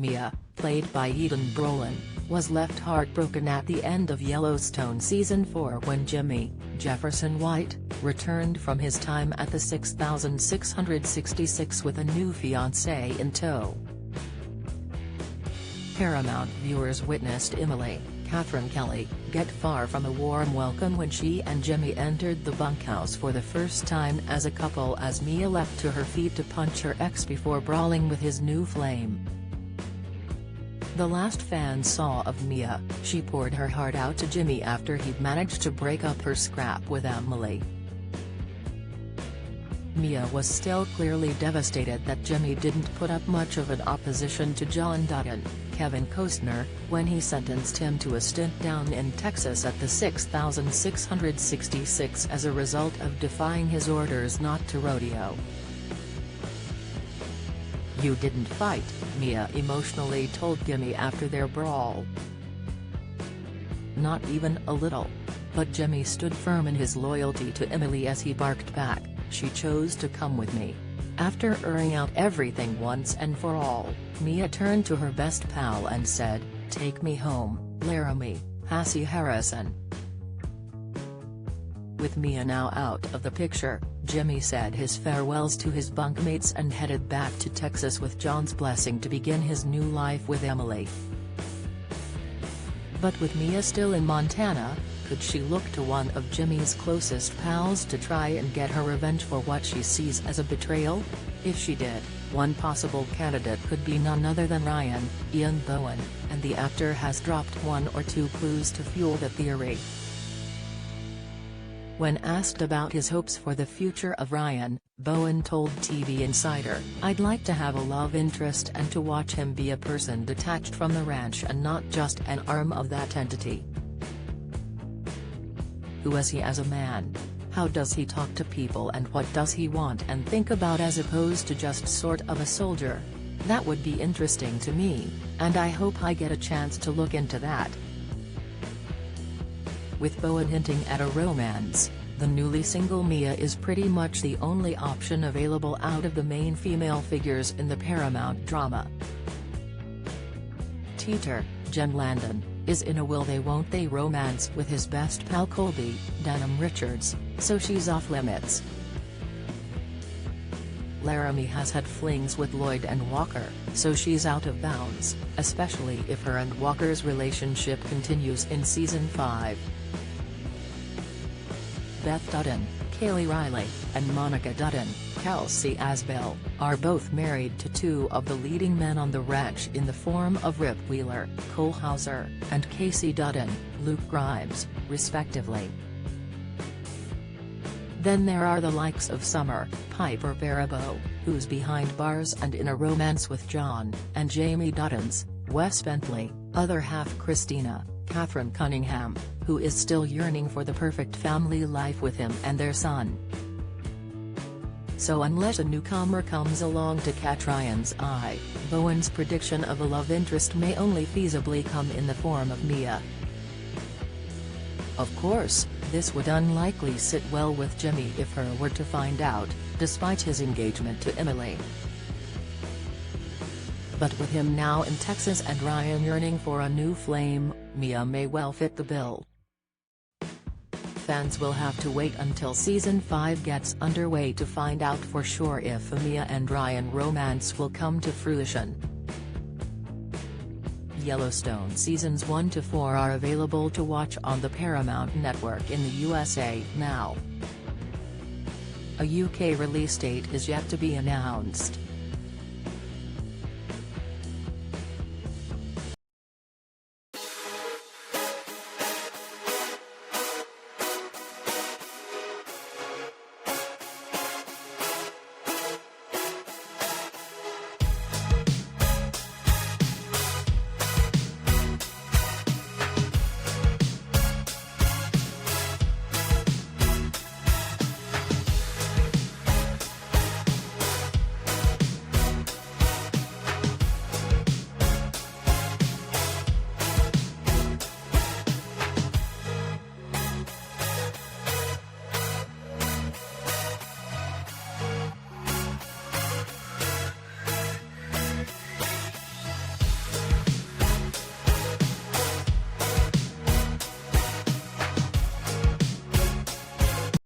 Mia, played by Eden Brolin, was left heartbroken at the end of Yellowstone Season 4 when Jimmy, Jefferson White, returned from his time at the 6666 with a new fiancée in tow. Paramount viewers witnessed Emily, Catherine Kelly, get far from a warm welcome when she and Jimmy entered the bunkhouse for the first time as a couple as Mia leapt to her feet to punch her ex before brawling with his new flame. The last fans saw of Mia, she poured her heart out to Jimmy after he'd managed to break up her scrap with Emily. Mia was still clearly devastated that Jimmy didn't put up much of an opposition to John Dutton, Kevin Costner, when he sentenced him to a stint down in Texas at the 6666 as a result of defying his orders not to rodeo. "You didn't fight," Mia emotionally told Jimmy after their brawl. "Not even a little." But Jimmy stood firm in his loyalty to Emily as he barked back, "She chose to come with me." After airing out everything once and for all, Mia turned to her best pal and said, "Take me home, Laramie, Hassie Harrison." With Mia now out of the picture, Jimmy said his farewells to his bunkmates and headed back to Texas with John's blessing to begin his new life with Emily. But with Mia still in Montana, could she look to one of Jimmy's closest pals to try and get her revenge for what she sees as a betrayal? If she did, one possible candidate could be none other than Ryan, Ian Bohen, and the actor has dropped one or two clues to fuel the theory. When asked about his hopes for the future of Ryan, Bowen told TV Insider, "I'd like to have a love interest and to watch him be a person detached from the ranch and not just an arm of that entity. Who is he as a man? How does he talk to people and what does he want and think about as opposed to just sort of a soldier? That would be interesting to me, and I hope I get a chance to look into that." With Bowen hinting at a romance, the newly single Mia is pretty much the only option available out of the main female figures in the Paramount drama. Teeter, Jen Landon, is in a will-they-won't-they romance with his best pal Colby, Denham Richards, so she's off limits. Laramie has had flings with Lloyd and Walker, so she's out of bounds, especially if her and Walker's relationship continues in Season 5. Beth Dutton, Kaylee Riley, and Monica Dutton, Kelsey Asbell, are both married to two of the leading men on the ranch in the form of Rip Wheeler, Cole Hauser, and Casey Dutton, Luke Grimes, respectively. Then there are the likes of Summer, Piper Baribeau, who's behind bars and in a romance with John, and Jamie Dutton's, Wes Bentley, other half Christina, Catherine Cunningham, who is still yearning for the perfect family life with him and their son. So unless a newcomer comes along to catch Ryan's eye, Bowen's prediction of a love interest may only feasibly come in the form of Mia. Of course, this would unlikely sit well with Jimmy if her were to find out, despite his engagement to Emily. But with him now in Texas and Ryan yearning for a new flame, Mia may well fit the bill. Fans will have to wait until Season 5 gets underway to find out for sure if a Mia and Ryan romance will come to fruition. Yellowstone Seasons 1 to 4 are available to watch on the Paramount Network in the USA now. A UK release date is yet to be announced.